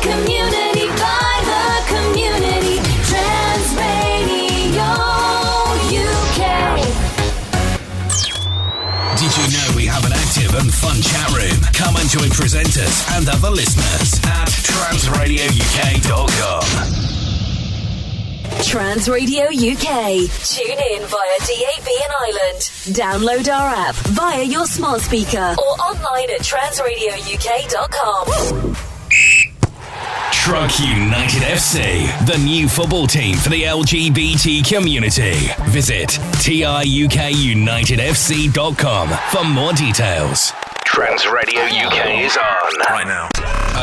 community, by the community. Trans Radio UK. Did you know we have an active and fun chat room? Come and join presenters and other listeners at transradiouk.com. Trans Radio UK. Tune in via DAB in Ireland. Download our app via your smart speaker or online at transradiouk.com. Truck United FC, the new football team for the LGBT community. Visit tiukunitedfc.com for more details. Trans Radio UK is on right now.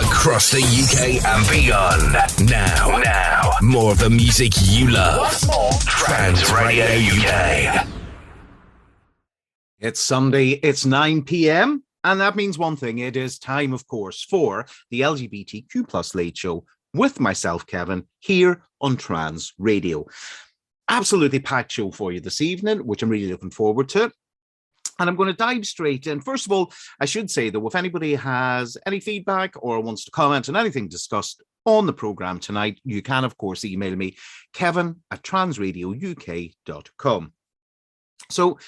Across the UK and beyond. Now, more of the music you love. Trans Radio UK. It's Sunday, it's 9 p.m, and that means one thing. It is time, of course, for the LGBTQ plus late show with myself, Kevin, here on Trans Radio. Absolutely packed show for you this evening, which I'm really looking forward to. And I'm going to dive straight in. First of all, I should say, though, if anybody has any feedback or wants to comment on anything discussed on the programme tonight, you can, of course, email me, kevin@transradiouk.com. So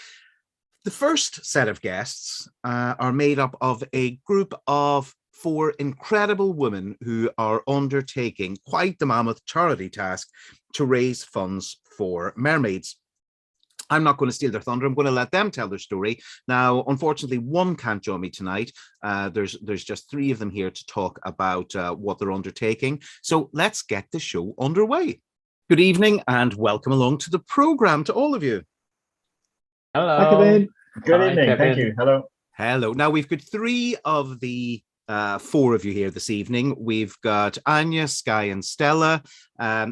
the first set of guests are made up of a group of 4 incredible women who are undertaking quite the mammoth charity task to raise funds for Mermaids. I'm not going to steal their thunder. I'm going to let them tell their story. Now, unfortunately, one can't join me tonight. There's just 3 of them here to talk about what they're undertaking. So let's get the show underway. Good evening and welcome along to the programme to all of you. Hello. Hi, Kevin. Good evening. Kevin. Thank you. Hello. Hello. Now, we've got 3 of the 4 of you here this evening. We've got Anya, Sky, and Stella.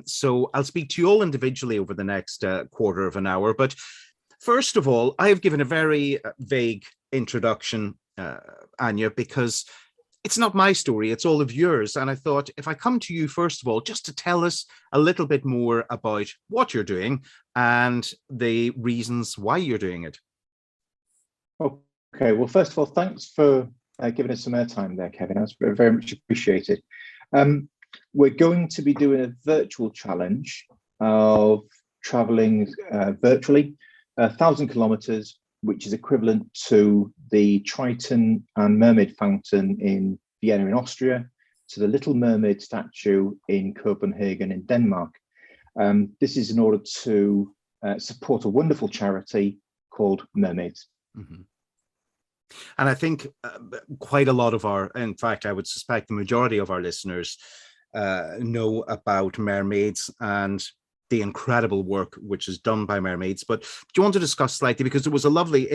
So I'll speak to you all individually over the next quarter of an hour. But first of all, I have given a very vague introduction, Anya, because it's not my story, it's all of yours. And I thought if I come to you, first of all, just to tell us a little bit more about what you're doing and the reasons why you're doing it. Okay. Well, first of all, thanks for giving us some airtime there, Kevin. That's very much appreciated. We're going to be doing a virtual challenge of traveling virtually 1,000 kilometers, which is equivalent to the Triton and Mermaid Fountain in Vienna in Austria, to the Little Mermaid statue in Copenhagen in Denmark. This is in order to support a wonderful charity called Mermaids. Mm-hmm. And I think quite a lot of in fact, I would suspect the majority of our listeners know about Mermaids and the incredible work which is done by Mermaids. But do you want to discuss slightly, because it was a lovely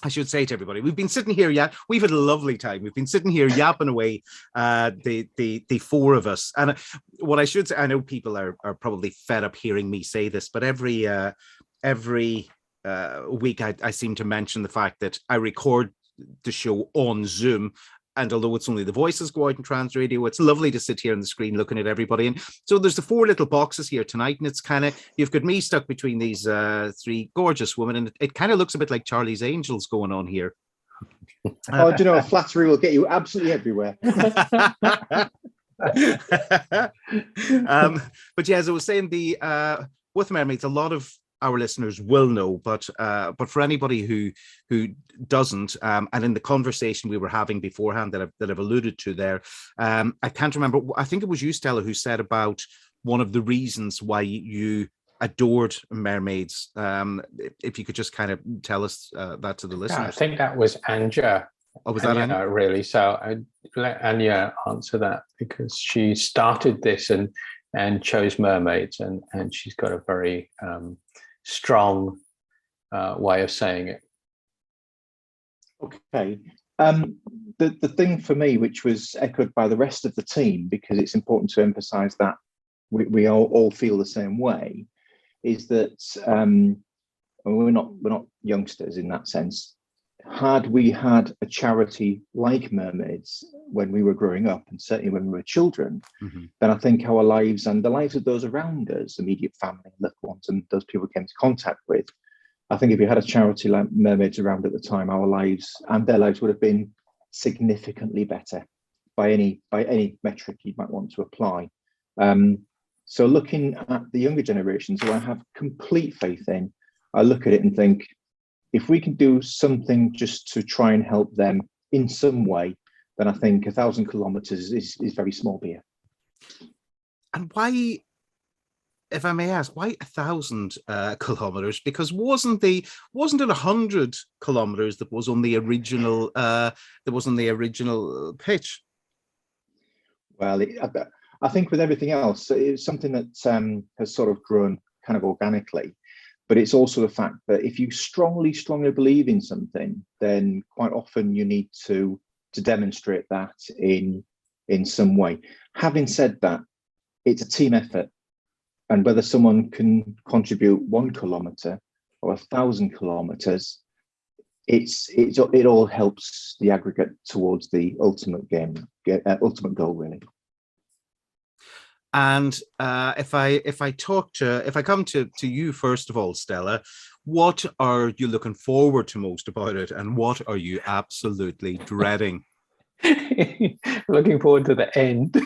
I should say to everybody, we've been sitting here, we've had a lovely time. We've been sitting here yapping away, the 4 of us. And what I should say, I know people are probably fed up hearing me say this, but every week I seem to mention the fact that I record the show on Zoom, and although it's only the voices go out in Trans Radio, it's lovely to sit here on the screen looking at everybody. And so there's the 4 little boxes here tonight, and it's kind of, you've got me stuck between these 3 gorgeous women, and it kind of looks a bit like Charlie's Angels going on here. Oh, do you know, flattery will get you absolutely everywhere. But yeah, as I was saying, with Mermaids, a lot of our listeners will know, but for anybody who doesn't, and in the conversation we were having beforehand that I've alluded to there, I can't remember. I think it was you, Stella, who said about one of the reasons why you adored Mermaids. If you could just kind of tell us that to the listeners. I think that was Anja. Oh, was that Anya? Really? So I let Anya answer that, because she started this and chose Mermaids, and she's got a very strong way of saying it. Okay. The thing for me, which was echoed by the rest of the team, because it's important to emphasize that we all feel the same way, is that we're not youngsters in that sense. Had we had a charity like Mermaids when we were growing up, and certainly when we were children, then I think our lives and the lives of those around us, immediate family, loved ones, and those people we came into contact with, I think if we had a charity like Mermaids around at the time, our lives and their lives would have been significantly better. by any metric you might want to apply. So looking at the younger generations, who I have complete faith in, I look at it and think, if we can do something just to try and help them in some way, then I think 1,000 kilometers is very small beer. And why, if I may ask, why 1,000 kilometers? Because wasn't it 100 kilometers that was on the original pitch? Well, I think with everything else, it's something that has sort of grown kind of organically. But it's also the fact that if you strongly believe in something, then quite often you need to demonstrate that in some way. Having said that, it's a team effort. And whether someone can contribute 1 kilometer or 1,000 kilometers, it all helps the aggregate towards the ultimate goal, really. And if I come to you first of all, Stella, what are you looking forward to most about it, and what are you absolutely dreading? Looking forward to the end.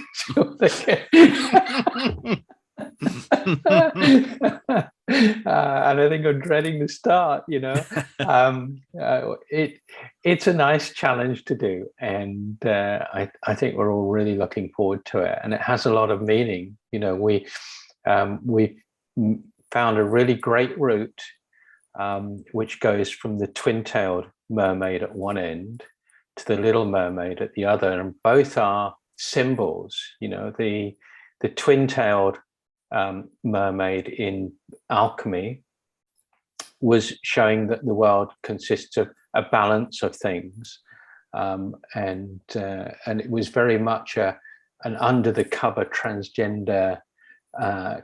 And I think I'm dreading the start. It's a nice challenge to do, and I think we're all really looking forward to it, and it has a lot of meaning. We found a really great route which goes from the twin-tailed mermaid at one end to the little mermaid at the other, and both are symbols. The twin-tailed mermaid in alchemy was showing that the world consists of a balance of things, and it was very much an under the cover transgender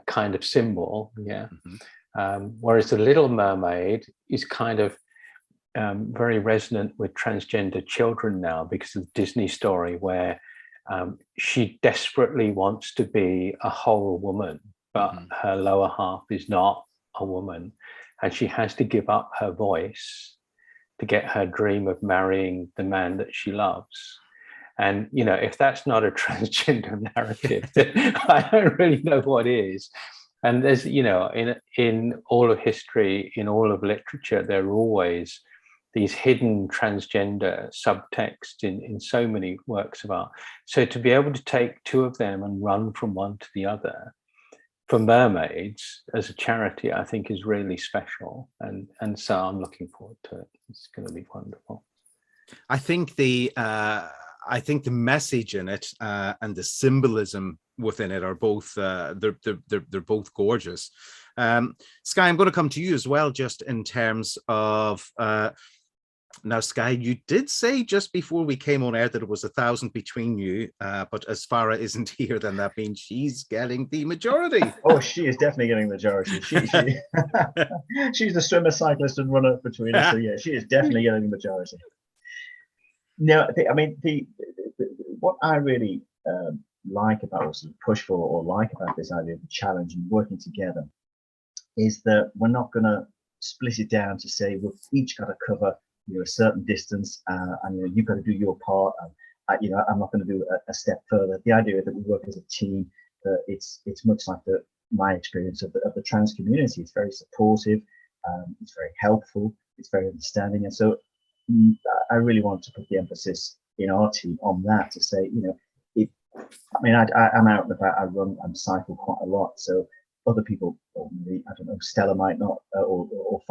kind of symbol, whereas the Little Mermaid is kind of very resonant with transgender children now, because of the Disney story where she desperately wants to be a whole woman, but her lower half is not a woman, and she has to give up her voice to get her dream of marrying the man that she loves. And if that's not a transgender narrative, then I don't really know what is. And there's in all of history, in all of literature, there are always these hidden transgender subtext in so many works of art. So to be able to take two of them and run from one to the other for Mermaids as a charity, I think is really special. And so I'm looking forward to it. It's going to be wonderful. I think the message in it and the symbolism within it are both they're both gorgeous. Sky, I'm going to come to you as well, just in terms of now, Sky, you did say just before we came on air that it was 1,000 between you, but as Farah isn't here, then that means she's getting the majority. Oh, she is definitely getting the majority. She's the swimmer, cyclist, and runner between us. So yeah, she is definitely getting the majority. No, what I really like about, or sort of push for, or like about this idea of the challenge and working together, is that we're not going to split it down to say we've each got to cover a certain distance, and you've got to do your part. And I'm not going to do a step further. The idea that we work as a team, that it's much like my experience of the trans community. It's very supportive, it's very helpful, it's very understanding, and so I really want to put the emphasis in our team on that, to say, I'm out and about, I run and cycle quite a lot, so other people, or maybe, I don't know, Stella might not, or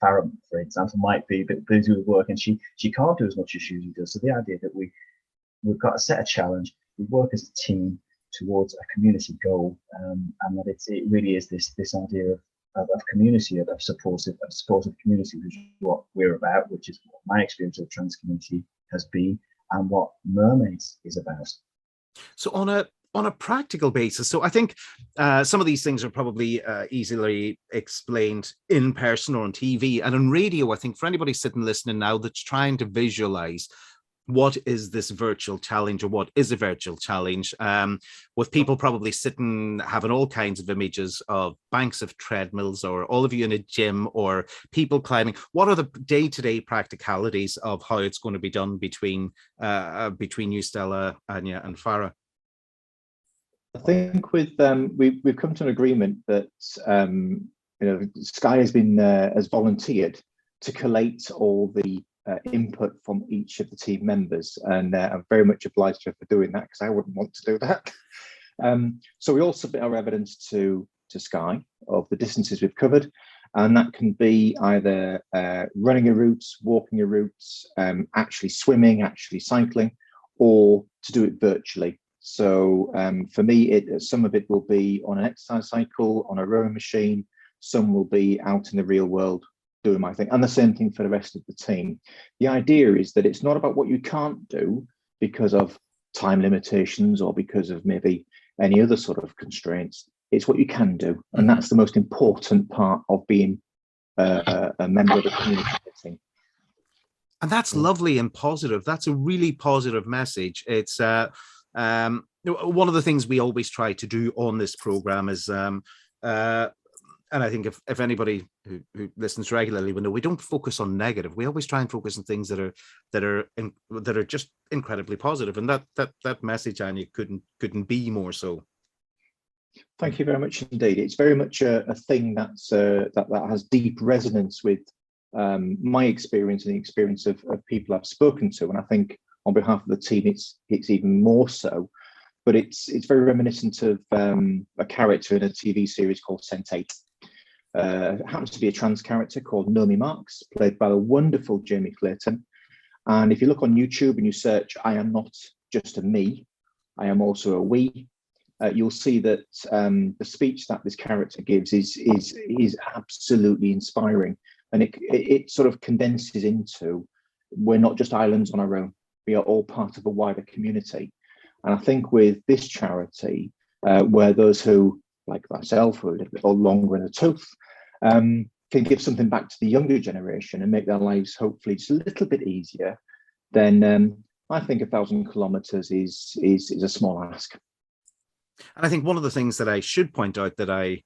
Farah, for example, might be a bit busy with work, and she can't do as much as she usually does. So the idea that we've got to set a challenge, we work as a team towards a community goal, and that it really is this idea of community, of supportive community, which is what we're about, which is what my experience of the trans community has been, and what Mermaids is about. So on a practical basis, so I think some of these things are probably easily explained in person or on TV, and on radio. I think for anybody sitting listening now that's trying to visualize what is this virtual challenge, or what is a virtual challenge, with people probably sitting having all kinds of images of banks of treadmills, or all of you in a gym, or people climbing. What are the day-to-day practicalities of how it's going to be done between you, Stella, Anya, and Farah? I think with we've come to an agreement that Sky has volunteered to collate all the input from each of the team members, and I'm very much obliged to her for doing that, because I wouldn't want to do that. So we all submit our evidence to Sky of the distances we've covered, and that can be either running a route, walking a route, actually swimming, actually cycling, or to do it virtually. So for me, some of it will be on an exercise cycle, on a rowing machine. Some will be out in the real world doing my thing, and the same thing for the rest of the team. The idea is that it's not about what you can't do because of time limitations or because of maybe any other sort of constraints. It's what you can do, and that's the most important part of being a member of the community. And that's lovely and positive. That's a really positive message. It's one of the things we always try to do on this program is, and I think if anybody who listens regularly will know, we don't focus on negative. We always try and focus on things that are just incredibly positive. And that message, Anya, couldn't be more so. Thank you very much indeed. It's very much a thing that has deep resonance with my experience and the experience of people I've spoken to. And I think on behalf of the team, it's even more so. But it's very reminiscent of a character in a TV series called Sense8. Happens to be a trans character called Naomi Marks, played by the wonderful Jamie Clayton. And if you look on YouTube and you search, I am not just a me, I am also a we, you'll see that the speech that this character gives is absolutely inspiring. And it sort of condenses into, we're not just islands on our own, we are all part of a wider community. And I think with this charity, where those who, like myself, who are a little bit longer in the tooth, can give something back to the younger generation and make their lives hopefully just a little bit easier, then I think 1,000 kilometers is a small ask. And I think one of the things that I should point out that I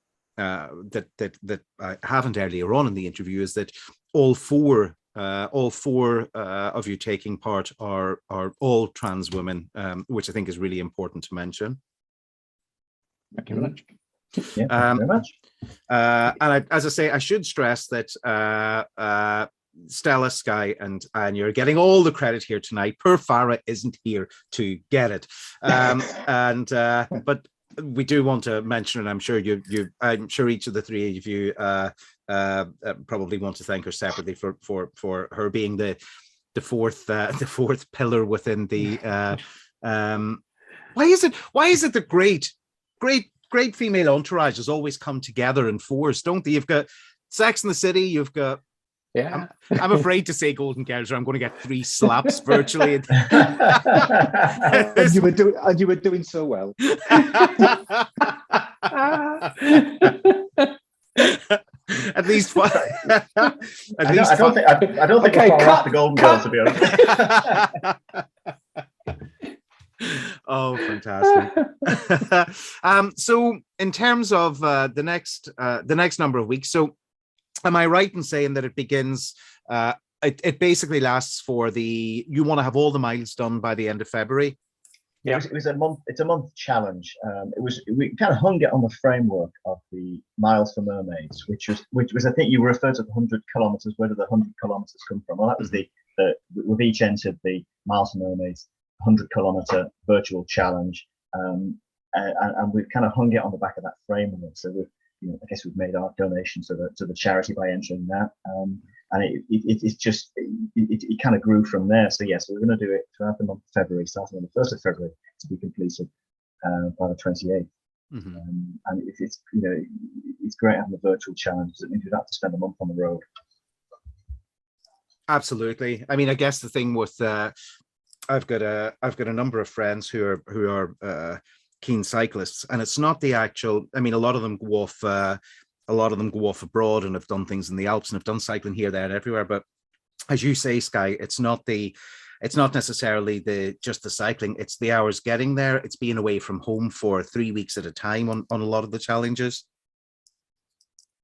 haven't earlier on in the interview is that all four of you taking part are all trans women, which I think is really important to mention. Thank you very much. Yeah, thank you very much. And as I say, I should stress that Stella, Sky, and Anya are getting all the credit here tonight. Poor Farah isn't here to get it, but we do want to mention, and I'm sure I'm sure each of the three of you probably want to thank her separately for her being the fourth pillar within the. Why is it the great female entourages always come together in fours, don't they? You've got Sex and the City, you've got. Yeah, I'm afraid to say Golden Girls, or I'm going to get 3 slaps virtually. And you were doing so well. At least one. I don't think okay, we're far off the Golden Girls, to be honest. Oh, fantastic. So in terms of the next number of weeks, so am I right in saying that it begins, it basically lasts for you want to have all the miles done by the end of February? Yeah, it was a month. It's a month challenge. We kind of hung it on the framework of the Miles for Mermaids, which was I think you referred to the 100 kilometers. Where did the 100 kilometers come from? Well, that was the with each entered the Miles for Mermaids 100 kilometer virtual challenge, and we've kind of hung it on the back of that framework. So I guess we've made our donation to the charity by entering that, and it kind of grew from there. So yes, we're going to do it throughout the month of February, starting on the 1st of February to be completed by the 28th. Mm-hmm. And it's great having the virtual challenge. It means we don't have to spend a month on the road. Absolutely. I mean, I guess the thing with I've got a number of friends who are keen cyclists, and it's not the actual. I mean, a lot of them go off abroad and have done things in the Alps and have done cycling here, there, and everywhere. But as you say, Sky, it's not the it's not necessarily just the cycling, it's the hours getting there. It's being away from home for 3 weeks at a time on a lot of the challenges.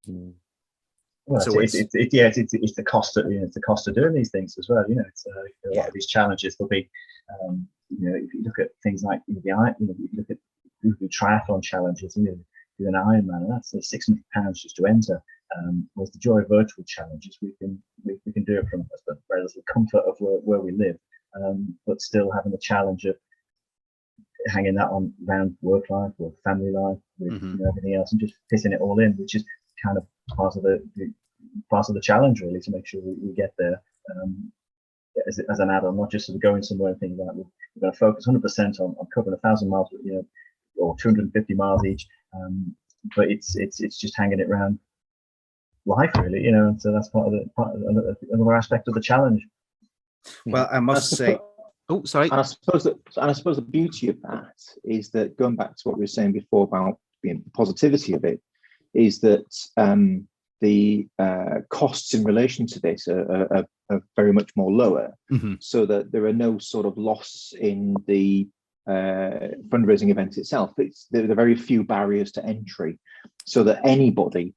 Well, so it's the cost of, it's the cost of doing these things as well. It's a lot of these challenges will be, if you look at things like you look at the triathlon challenges, do an Ironman, and that's £600 just to enter. Whereas the joy of virtual challenges, we can do it from the relative comfort of where we live, but still having the challenge of hanging that on around work life or family life with everything else, and just fitting it all in, which is kind of part of the challenge, really, to make sure we get there as an adult, not just sort of going somewhere and thinking that we're going to focus 100% on covering 1,000 miles, or 250 miles each, but it's just hanging it around life, really, so that's part of another aspect of the challenge. Well, I must say, oh, sorry. And I suppose the beauty of that is that, going back to what we were saying before about the positivity of it, is that the costs in relation to this are very much more lower, so that there are no sort of loss in the fundraising event itself. There are very few barriers to entry, so that anybody,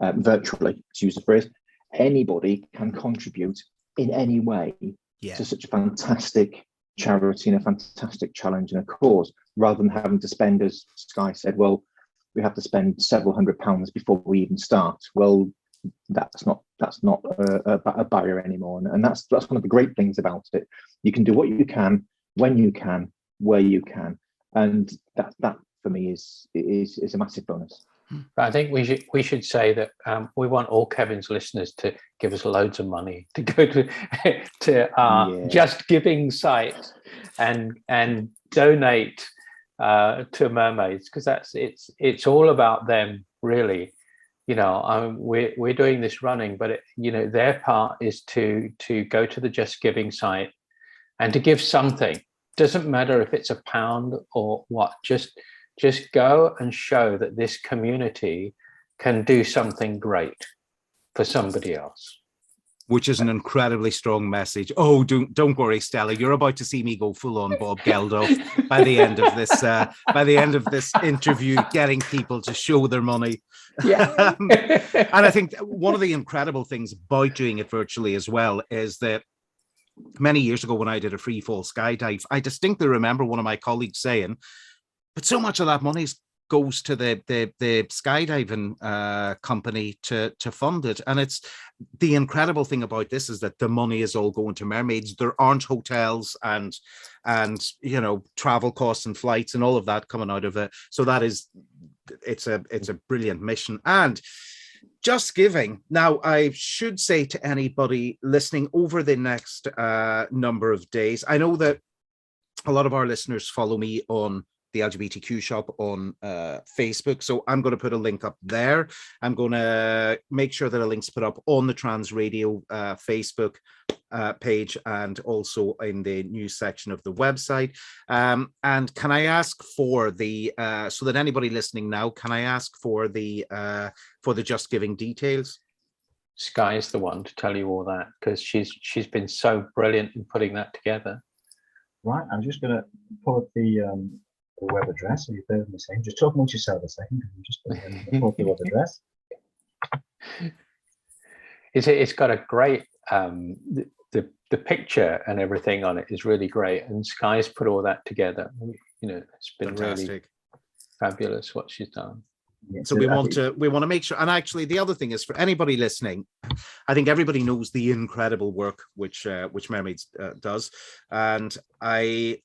virtually, to use the phrase, anybody can contribute in any way to such a fantastic charity and a fantastic challenge and a cause, rather than having to spend, as Sky said, well, we have to spend several £100s before we even start. Well, that's not a barrier anymore, and that's one of the great things about it. You can do what you can, when you can, where you can, and that for me is a massive bonus. I think we should say that we want all Kevin's listeners to give us loads of money to go to our Just Giving site and donate to Mermaids, because it's all about them, really. We're doing this running, but their part is to go to the Just Giving site and to give something. Doesn't matter if it's £1 or what. Just go and show that this community can do something great for somebody else. Which is an incredibly strong message. Oh, don't worry, Stella. You're about to see me go full on Bob Geldof by the end of this. By the end of this interview, getting people to show their money. Yeah. And I think one of the incredible things about doing it virtually as well is that many years ago, when I did a free fall skydive, I distinctly remember one of my colleagues saying, "But so much of that money goes to the skydiving company to fund it." And it's the incredible thing about this is that the money is all going to Mermaids. There aren't hotels and travel costs and flights and all of that coming out of it. So it's a brilliant mission. And Just Giving. Now, I should say to anybody listening over the next number of days, I know that a lot of our listeners follow me on the LGBTQ shop on Facebook. So I'm going to put a link up there. I'm going to make sure that a link's put up on the Trans Radio Facebook page and also in the news section of the website. And can I ask for the, so that anybody listening now, can I ask for the Just Giving details? Sky's the one to tell you all that, because she's been so brilliant in putting that together. Right, I'm just going to pull up the web address. So you bear with me a second. Just talk amongst yourself a second. Just pull up the web address. It's got a great the picture and everything on it is really great, and Sky's put all that together. It's been fantastic. Really fabulous what she's done. Yeah, so we want to make sure. And actually, the other thing is, for anybody listening, I think everybody knows the incredible work which Mermaids does, and I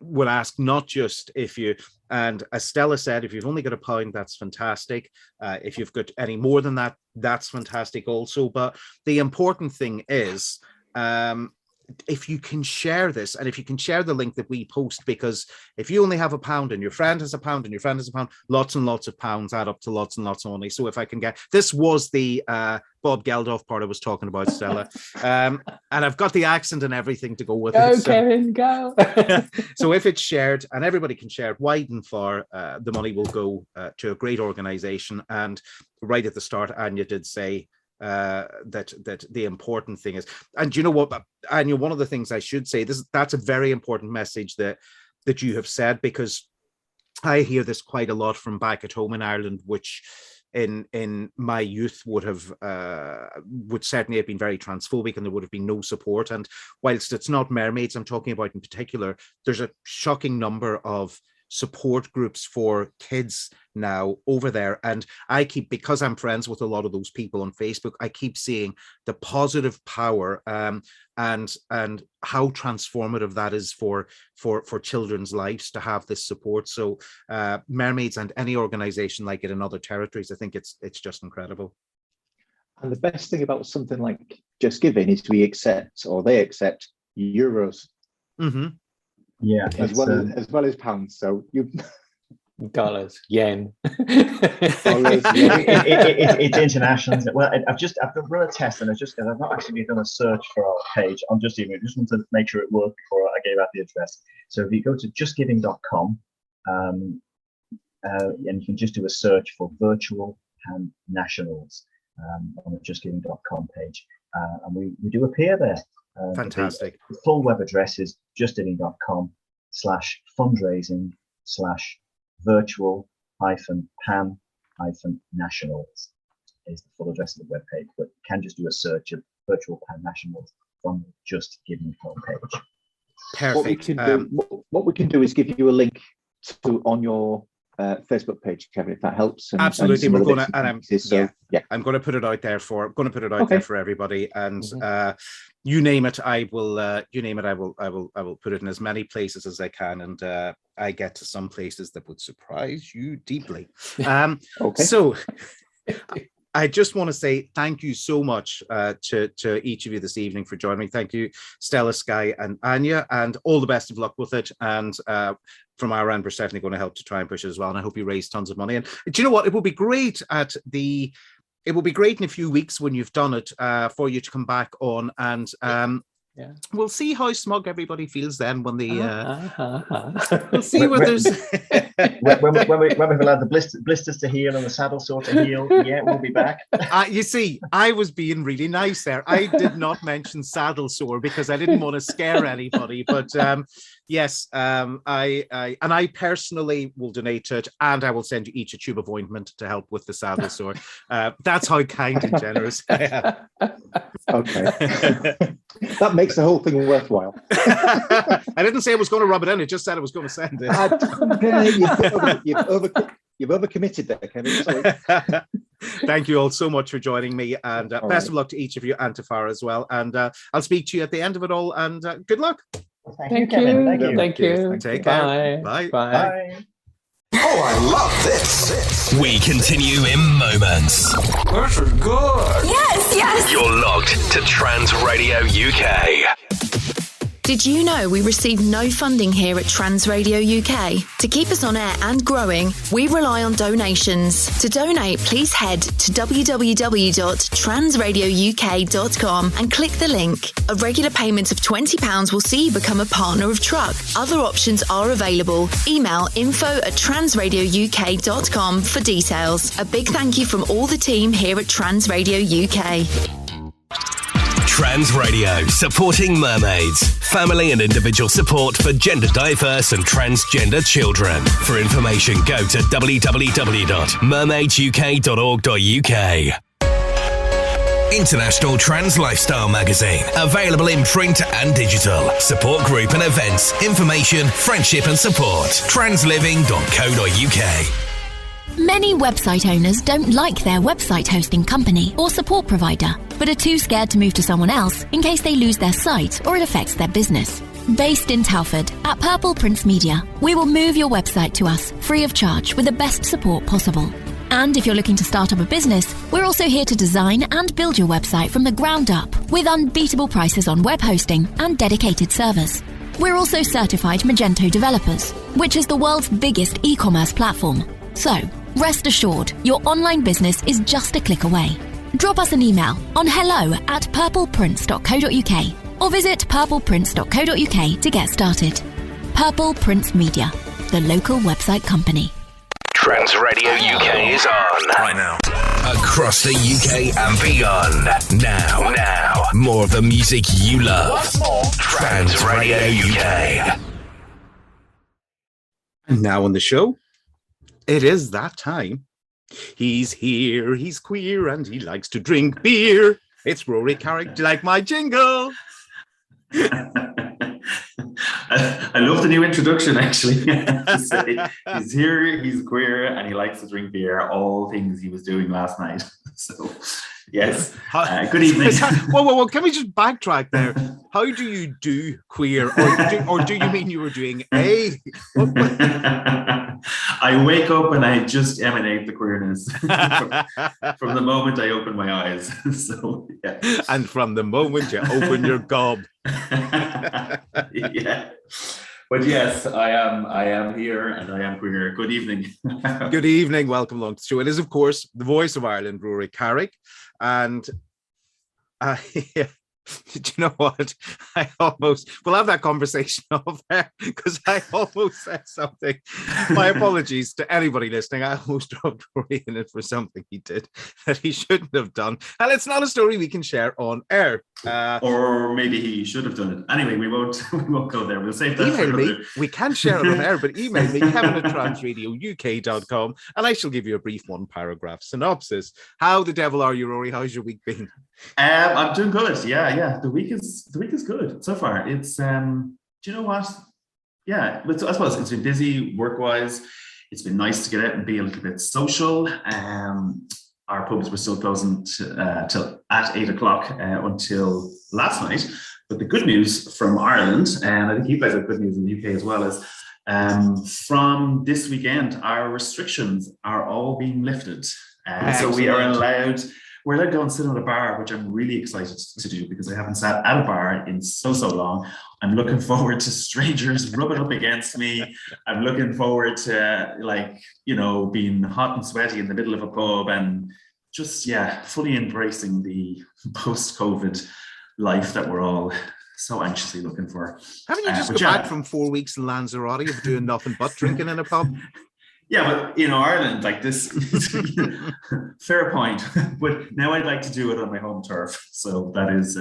will ask not just if you, and as Stella said, if you've only got £1, that's fantastic. If you've got any more than that, that's fantastic also. But the important thing is, if you can share this, and if you can share the link that we post, because if you only have £1 and your friend has £1 and your friend has £1, lots and lots of pounds add up to lots and lots of money. So if I can get, this was the Bob Geldof part I was talking about, Stella, and I've got the accent and everything to go with it. So. Kevin, go. So if it's shared and everybody can share it wide and far, the money will go to a great organization. And right at the start, Anya did say, that the important thing is. And you know what, Anya, one of the things I should say, that's a very important message that you have said, because I hear this quite a lot from back at home in Ireland, which in my youth would certainly have been very transphobic, and there would have been no support. And whilst it's not Mermaids I'm talking about in particular, there's a shocking number of support groups for kids now over there, and because I'm friends with a lot of those people on Facebook, I keep seeing the positive power and how transformative that is for children's lives to have this support. So Mermaids and any organization like it in other territories, I think it's just incredible. And the best thing about something like Just Giving is they accept euros. Mm-hmm. Yeah, as well as pounds. So you dollars, yen. Dollars, yen. It's international. Well, I've run a test, and I've not actually done a search for our page on Just Giving. I just wanted to make sure it worked before I gave out the address. So if you go to justgiving.com, and you can just do a search for virtual pan nationals on the justgiving.com page, and we do appear there. Fantastic. The full web address is justgiving.com/fundraising/virtual-pan-nationals is the full address of the webpage, but you can just do a search of virtual pan nationals from the Just Giving homepage. Perfect. What we can do is give you a link on your Facebook page, Kevin, if that helps. Absolutely, we're going to, I'm going to put it out there there for everybody, and you name it, I will. I will put it in as many places as I can, and I get to some places that would surprise you deeply. So I just want to say thank you so much to each of you this evening for joining me. Thank you, Stella, Sky, and Anya, and all the best of luck with it. And from our end, we're certainly going to help to try and push it as well. And I hope you raise tons of money. And do you know what? It will be great it will be great in a few weeks when you've done it for you to come back on, and we'll see how smug everybody feels then when they we'll see when there's when we've allowed the blisters to heal and the saddle sore to heal. We'll be back. You see, I was being really nice there. I did not mention saddle sore because I didn't want to scare anybody, but yes, I personally will donate to it, and I will send you each a tube of ointment to help with the saddle sore. That's how kind and generous I am. Okay. That makes the whole thing worthwhile. I didn't say I was going to rub it in. It just said I was going to send it. You've overcommitted there, Kevin. Sorry. Thank you all so much for joining me, and best of luck to each of you, and to Farah as well. And I'll speak to you at the end of it all, and good luck. Thank you, Kevin. Thank you. Take care. Bye. Bye. Oh, I love this. We continue in moments. This is good. Yes. You're logged to Trans Radio UK. Did you know we receive no funding here at Trans Radio UK? To keep us on air and growing, we rely on donations. To donate, please head to www.transradiouk.com and click the link. A regular payment of £20 will see you become a partner of Truck. Other options are available. Email info@transradiouk.com for details. A big thank you from all the team here at Trans Radio UK. Trans Radio, supporting Mermaids. Family and individual support for gender diverse and transgender children. For information, go to www.mermaidsuk.org.uk. International Trans Lifestyle Magazine. Available in print and digital. Support group and events. Information, friendship and support. transliving.co.uk. Many website owners don't like their website hosting company or support provider, but are too scared to move to someone else in case they lose their site or it affects their business. Based in Telford, at Purple Prince Media, we will move your website to us free of charge with the best support possible. And if you're looking to start up a business, we're also here to design and build your website from the ground up with unbeatable prices on web hosting and dedicated servers. We're also certified Magento developers, which is the world's biggest e-commerce platform. So, rest assured, your online business is just a click away. Drop us an email on hello@purpleprince.co.uk or visit purpleprince.co.uk to get started. Purple Prince Media, the local website company. Trans Radio UK is on right now. Across the UK and beyond. Now, more of the music you love. Trans Radio UK. And now on the show, it is that time. He's here, he's queer, and he likes to drink beer. It's Rory Carrick. Do you like my jingle? I love the new introduction, actually. He's here, he's queer, and he likes to drink beer. All things he was doing last night. So, yes. Good evening. Whoa. Can we just backtrack there? How do you do queer? Or do you mean you were doing a? I wake up and I just emanate the queerness from the moment I open my eyes. So, yeah. And from the moment you open your gob. Yeah. But yes, I am here and I am queer. Good evening. Good evening. Welcome along to the show. It is, of course, the voice of Ireland, Rory Carrick. And do you know what? We'll have that conversation off there because I almost said something. My apologies to anybody listening. I almost dropped Rory in it for something he did that he shouldn't have done. And it's not a story we can share on air. Or maybe he should have done it. Anyway, we won't go there. We'll save that. Email me. We can share it on air, but email me, kevin@transradiouk.com, and I shall give you a brief one-paragraph synopsis. How the devil are you, Rory? How's your week been? I'm doing good. Yeah. The week is good so far. It's do you know what? Yeah, I suppose it's been busy work-wise. It's been nice to get out and be a little bit social. Our pubs were still closing till at 8 o'clock until last night. But the good news from Ireland, and I think you guys have good news in the UK as well, is from this weekend, our restrictions are all being lifted. So we are allowed. We're allowed to go and sit at a bar, which I'm really excited to do because I haven't sat at a bar in so long. I'm looking forward to strangers rubbing up against me. I'm looking forward to being hot and sweaty in the middle of a pub and just, fully embracing the post-COVID life that we're all so anxiously looking for. Haven't you just got back from 4 weeks in Lanzarote of doing nothing but drinking in a pub? Yeah, but Ireland, like this, fair point. But now I'd like to do it on my home turf. So that is,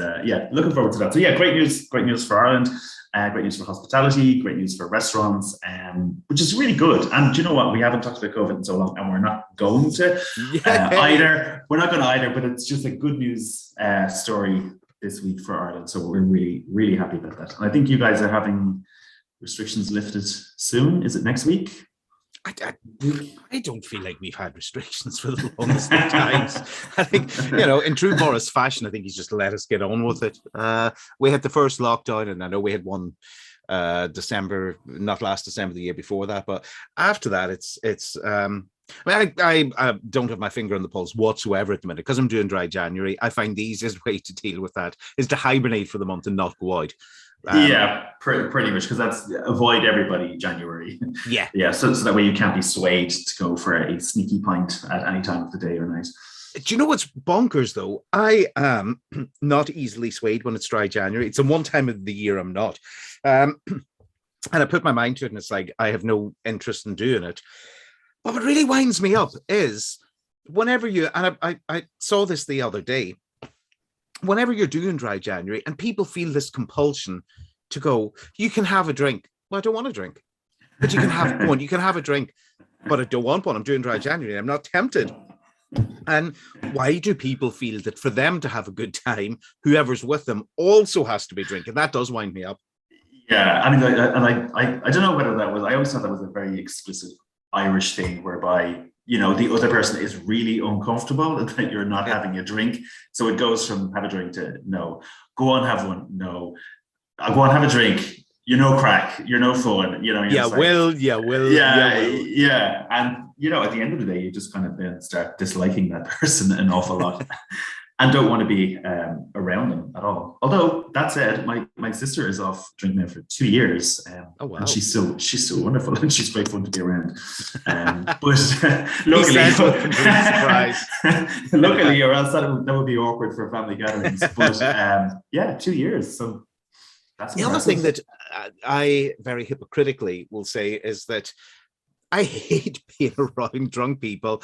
looking forward to that. So great news for Ireland, great news for hospitality, great news for restaurants, which is really good. And do you know what? We haven't talked about COVID in so long, and we're not going to either. We're not going to either, but it's just a good news story this week for Ireland. So we're really, really happy about that. And I think you guys are having restrictions lifted soon. Is it next week? I don't feel like we've had restrictions for the longest of times. I think, in true Boris fashion, I think he's just let us get on with it. We had the first lockdown, and I know we had one December, not last December, the year before that. But after that, I don't have my finger on the pulse whatsoever at the minute because I'm doing dry January. I find the easiest way to deal with that is to hibernate for the month and not go out. Pretty much, because that's avoid everybody January. So that way you can't be swayed to go for a sneaky pint at any time of the day or night. Do you know what's bonkers though? I am not easily swayed when it's dry January. It's the one time of the year I'm not, and I put my mind to it, and it's like I have no interest in doing it. But what really winds me up is whenever I saw this the other day. Whenever you're doing dry January and people feel this compulsion to go, you can have a drink. Well, I don't want a drink, but you can have one. You can have a drink, but I don't want one. I'm doing dry January. I'm not tempted. And why do people feel that for them to have a good time, whoever's with them also has to be drinking? That does wind me up. Yeah, I mean, I don't know whether that was. I always thought that was a very explicit Irish thing, whereby the other person is really uncomfortable that you're not having a drink. So it goes from have a drink to no, go on, have one. No, I'll go on, have a drink. You're no crack. You're no fun. Yeah. And at the end of the day, you just kind of then start disliking that person an awful lot. And don't want to be around them at all. Although that said, my sister is off drinking now for 2 years, and she's still wonderful and she's great fun to be around. But luckily, or else that would be awkward for family gatherings. But 2 years. So that's the other thing that I very hypocritically will say is that I hate being around drunk people.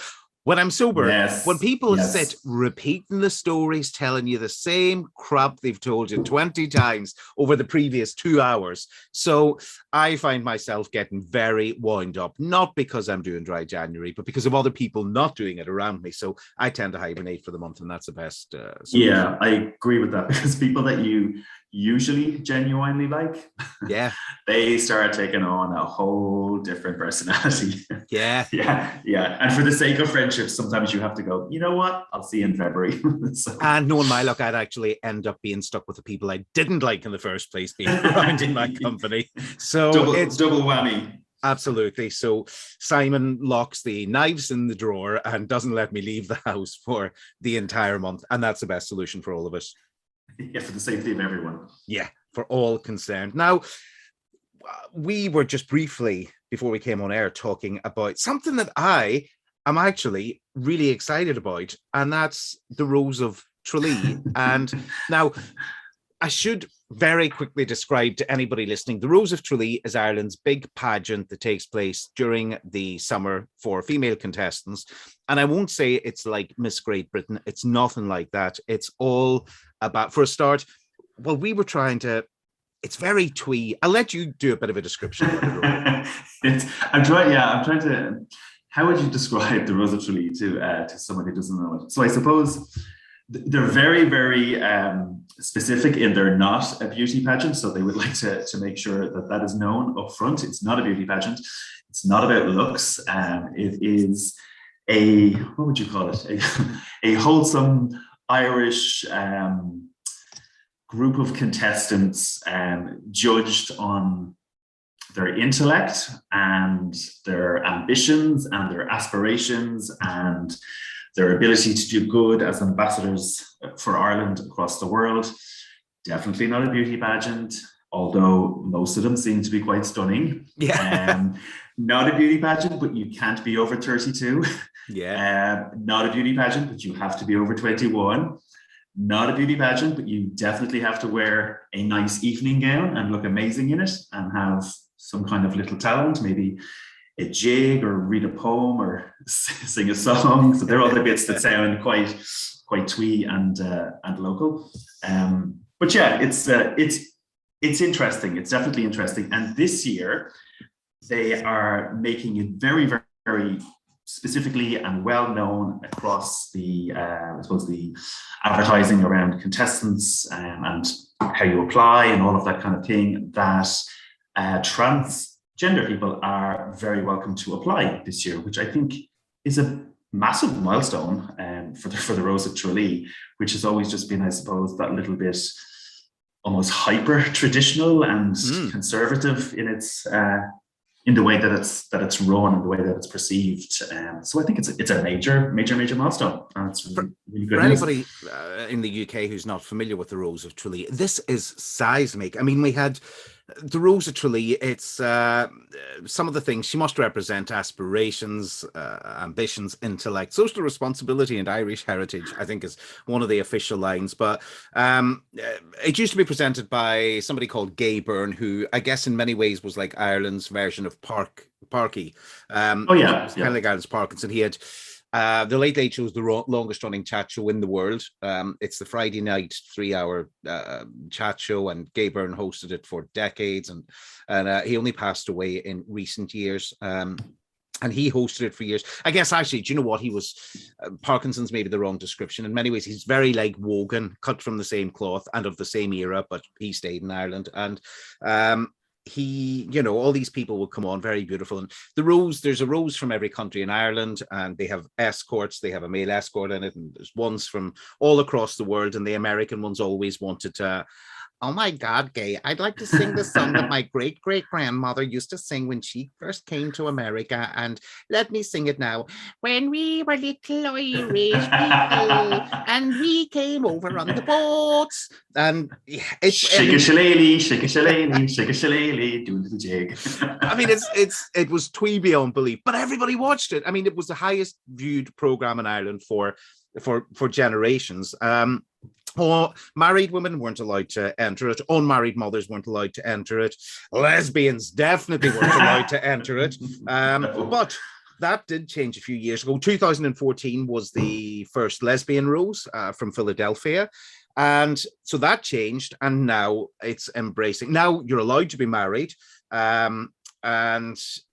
When I'm sober, Yes. when people Yes. sit repeating the stories, telling you the same crap they've told you 20 times over the previous 2 hours. So I find myself getting very wound up, not because I'm doing dry January, but because of other people not doing it around me. So I tend to hibernate for the month, and that's the best. Yeah, I agree with that, because people that you usually genuinely like, yeah, they start taking on a whole different personality. Yeah. Yeah. And for the sake of friendships, sometimes you have to go, you know what? I'll see you in February. So, And knowing my luck, I'd actually end up being stuck with the people I didn't like in the first place being around in my company. So it's double whammy. Absolutely. So Simon locks the knives in the drawer and doesn't let me leave the house for the entire month. And that's the best solution for all of us. Yeah, for the safety of everyone. Yeah, for all concerned. Now, we were just briefly, before we came on air, talking about something that I am actually really excited about, and that's the Rose of Tralee. And now, I should very quickly describe to anybody listening, the Rose of Tralee is Ireland's big pageant that takes place during the summer for female contestants. And I won't say it's like Miss Great Britain. It's nothing like that. It's all about, for a start, well, we were trying to, it's very twee. I'll let you do a bit of a description. I'm trying to, how would you describe the Rose of Tralee to someone who doesn't know it? So I suppose they're very, very specific in they're not a beauty pageant. So they would like to make sure that that is known up front. It's not a beauty pageant. It's not about looks. It is a, what would you call it? A wholesome Irish group of contestants judged on their intellect and their ambitions and their aspirations and their ability to do good as ambassadors for Ireland across the world. Definitely not a beauty pageant, although most of them seem to be quite stunning. Yeah. Not a beauty pageant, but you can't be over 32. Yeah. Not a beauty pageant, but you have to be over 21. Not a beauty pageant, but you definitely have to wear a nice evening gown and look amazing in it and have some kind of little talent, maybe a jig or read a poem or sing a song. So they're all the bits that sound quite twee and local. But yeah, it's interesting. It's definitely interesting. And this year they are making it very, very, very specifically and well known across the, I suppose, the advertising around contestants and how you apply and all of that kind of thing, that transgender people are very welcome to apply this year, which I think is a massive milestone for the Rose of Tralee, which has always just been, I suppose, that little bit almost hyper traditional and conservative in its in the way that it's run and the way that it's perceived. So I think it's a major milestone. And it's really good. For anybody in the UK who's not familiar with the Rose of Tralee, this is seismic. I mean, we had the Rose of Tralee. It's some of the things she must represent: aspirations, ambitions, intellect, social responsibility, and Irish heritage, I think is one of the official lines. But it used to be presented by somebody called Gay Byrne, who I guess in many ways was like Ireland's version of Parky. Kind of like Ireland's Parkinson. He had the Late Late Show is the longest running chat show in the world. It's the Friday night 3-hour chat show, and Gay Byrne hosted it for decades, and he only passed away in recent years. And he hosted it for years. I guess actually, do you know what? He was Parkinson's, maybe the wrong description. In many ways, he's very like Wogan, cut from the same cloth and of the same era, but he stayed in Ireland. And he, you know, all these people will come on, very beautiful. And the Rose, there's a Rose from every country in Ireland, and they have escorts. They have a male escort in it, and there's ones from all across the world. And the American ones always wanted to, oh my God, Gay, I'd like to sing the song that my great-great-grandmother used to sing when she first came to America, and let me sing it now. When we were little Irish people, and we came over on the boats. And it's shake a shillelagh, shake a shillelagh, shake a shillelagh, do a little jig. I mean, it was twee beyond belief, but everybody watched it. I mean, it was the highest viewed program in Ireland for generations. Married women weren't allowed to enter it. Unmarried mothers weren't allowed to enter it. Lesbians definitely weren't allowed to enter it. But that did change a few years ago. 2014 was the first lesbian rules from Philadelphia. And so that changed, and now it's embracing. Now you're allowed to be married, and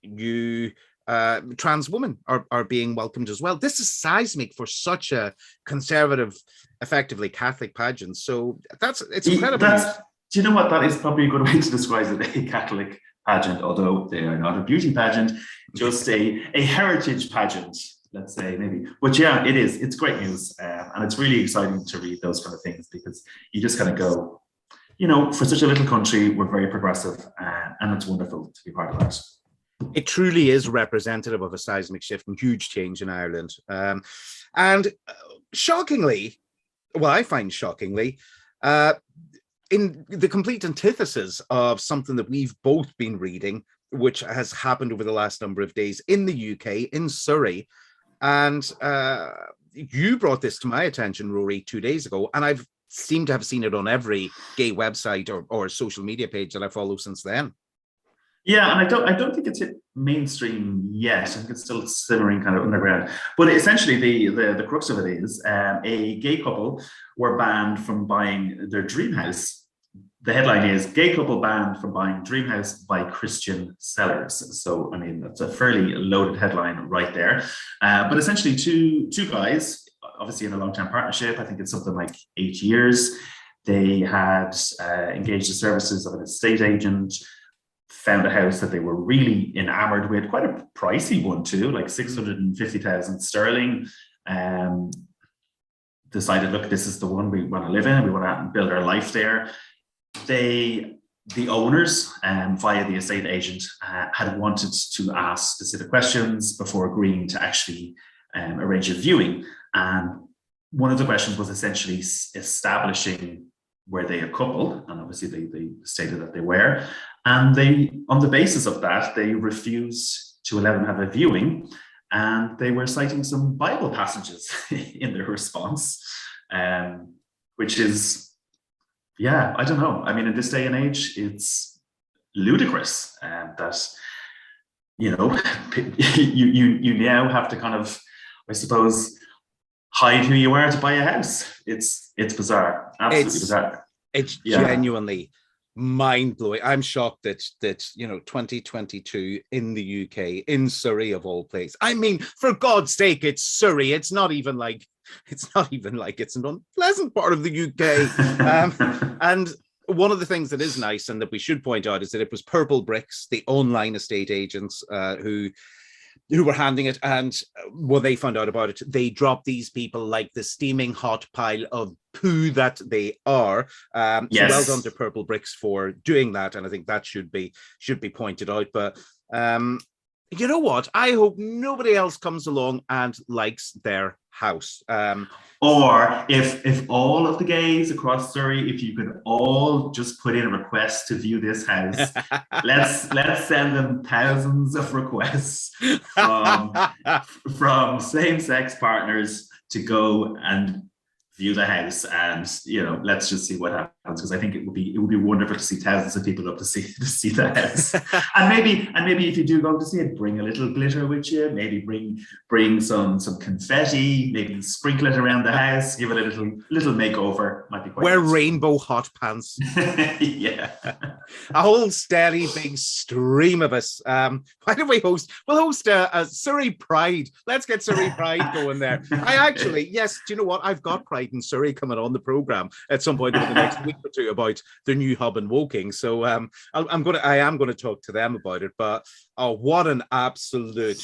you trans women are being welcomed as well. This is seismic for such a conservative, effectively Catholic pageant. So it's incredible. Do you know what? That is probably a good way to describe it, a Catholic pageant, although they are not a beauty pageant, just a heritage pageant, let's say, maybe. But yeah, it is. It's great news. And it's really exciting to read those kind of things, because you just kind of go, for such a little country, we're very progressive, and it's wonderful to be part of that. It truly is representative of a seismic shift and huge change in Ireland. And shockingly, well, I find shockingly, in the complete antithesis of something that we've both been reading, which has happened over the last number of days in the UK, in Surrey. And you brought this to my attention, Rory, 2 days ago, and I've seemed to have seen it on every gay website or social media page that I follow since then. Yeah, and I don't think it's hit mainstream yet. I think it's still simmering kind of underground. But essentially, the crux of it is a gay couple were banned from buying their dream house. The headline is "Gay couple banned from buying dream house by Christian sellers." So, I mean, that's a fairly loaded headline right there. But essentially, two guys, obviously in a long-term partnership. I think it's something like 8 years. They had engaged the services of an estate agent, found a house that they were really enamored with, quite a pricey one too, like 650,000 sterling. Decided, look, this is the one we want to live in. We want to build our life there. The owners, via the estate agent, had wanted to ask specific questions before agreeing to actually arrange a viewing. And one of the questions was essentially establishing, were they a couple? And obviously they stated that they were. And they, on the basis of that, they refused to allow them to have a viewing. And they were citing some Bible passages in their response, which is, yeah, I don't know. I mean, in this day and age, it's ludicrous that, you now have to kind of, I suppose, hide who you are to buy a house. It's bizarre, absolutely bizarre. It's genuinely mind-blowing. I'm shocked that 2022 in the UK, in Surrey of all places. I mean, for God's sake, it's Surrey. It's not even like it's an unpleasant part of the UK. And one of the things that is nice and that we should point out is that it was Purple Bricks, the online estate agents, who were handing it, and when they found out about it, they dropped these people like the steaming hot pile of poo that they are. So well done to Purple Bricks for doing that, and I think that should be pointed out. But you know what? I hope nobody else comes along and likes their house. Or if all of the gays across Surrey, if you could all just put in a request to view this house, let's send them thousands of requests from same-sex partners to go and view the house, and let's just see what happens, because I think it would be wonderful to see thousands of people up to see the house. and maybe if you do go to see it, bring a little glitter with you, maybe bring some confetti, maybe sprinkle it around the house, give it a little makeover. Might be quite wear nice. Rainbow hot pants. Yeah. A whole steady big stream of us. Why don't we host? We'll host a Surrey Pride. Let's get Surrey Pride going there. I actually, yes, do you know what? I've got Pride in Surrey coming on the programme at some point over the next week or two about the new hub in Woking. So I am going to talk to them about it. But what an absolute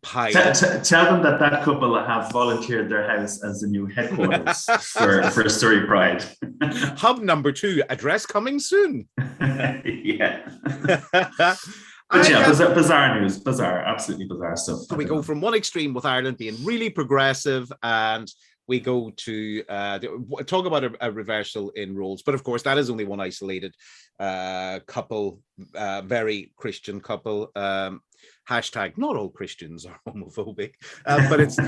pile. Tell them that couple have volunteered their house as the new headquarters for Surrey Pride. Hub number 2, address coming soon. Yeah. But yeah, bizarre news, absolutely bizarre stuff. So we go from one extreme with Ireland being really progressive, and we go to talk about a reversal in roles. But of course, that is only one isolated couple, very Christian couple. Hashtag not all Christians are homophobic, but it's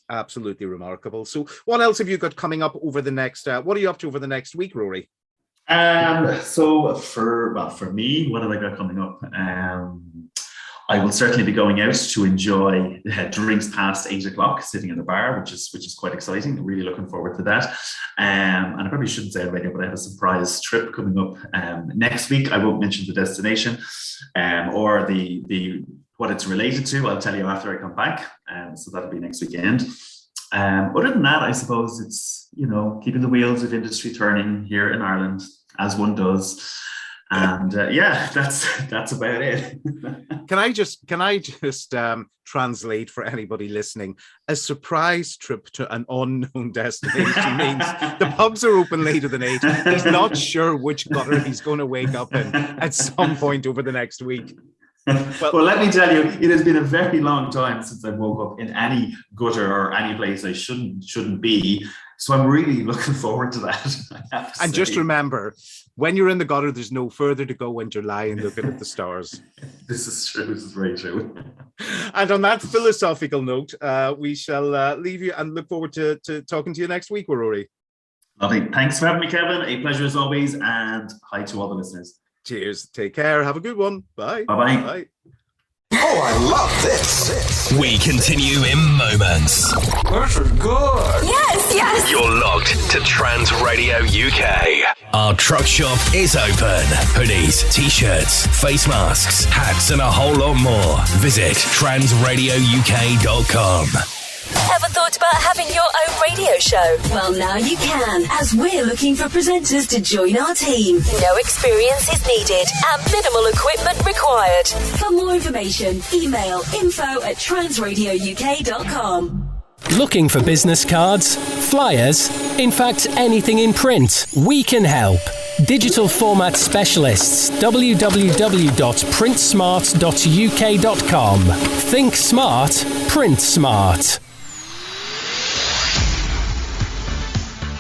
absolutely remarkable. So what else have you got coming up over the next, what are you up to over the next week, Rory? So for me, what have I got coming up? I will certainly be going out to enjoy drinks past 8 o'clock, sitting in a bar, which is quite exciting. Really looking forward to that. And I probably shouldn't say it already, but I have a surprise trip coming up next week. I won't mention the destination or the what it's related to. I'll tell you after I come back. So that'll be next weekend. Other than that, I suppose it's, keeping the wheels of industry turning here in Ireland, as one does. And that's about it. Can I just translate for anybody listening? A surprise trip to an unknown destination means the pubs are open later than 8. He's not sure which gutter he's going to wake up in at some point over the next week. Well, let me tell you, it has been a very long time since I woke up in any gutter or any place I shouldn't be. So I'm really looking forward to that. And just remember, when you're in the gutter, there's no further to go when you're lying looking at the stars. This is true. This is very true. And on that philosophical note, we shall leave you and look forward to talking to you next week, Rory. Lovely. Thanks for having me, Kevin. A pleasure as always. And hi to all the listeners. Cheers. Take care. Have a good one. Bye. Bye-bye. Bye. Oh, I love this. We continue in moments. This is good. Yes. You're locked to Trans Radio UK. Our truck shop is open. Hoodies, t-shirts, face masks, hats, and a whole lot more. Visit transradiouk.com. Ever thought about having your own radio show? Well, now you can, as we're looking for presenters to join our team. No experience is needed and minimal equipment required. For more information, email info@transradiouk.com. Looking for business cards, flyers, in fact anything in print? We can help. Digital format specialists, www.printsmart.uk.com. Think smart, print smart.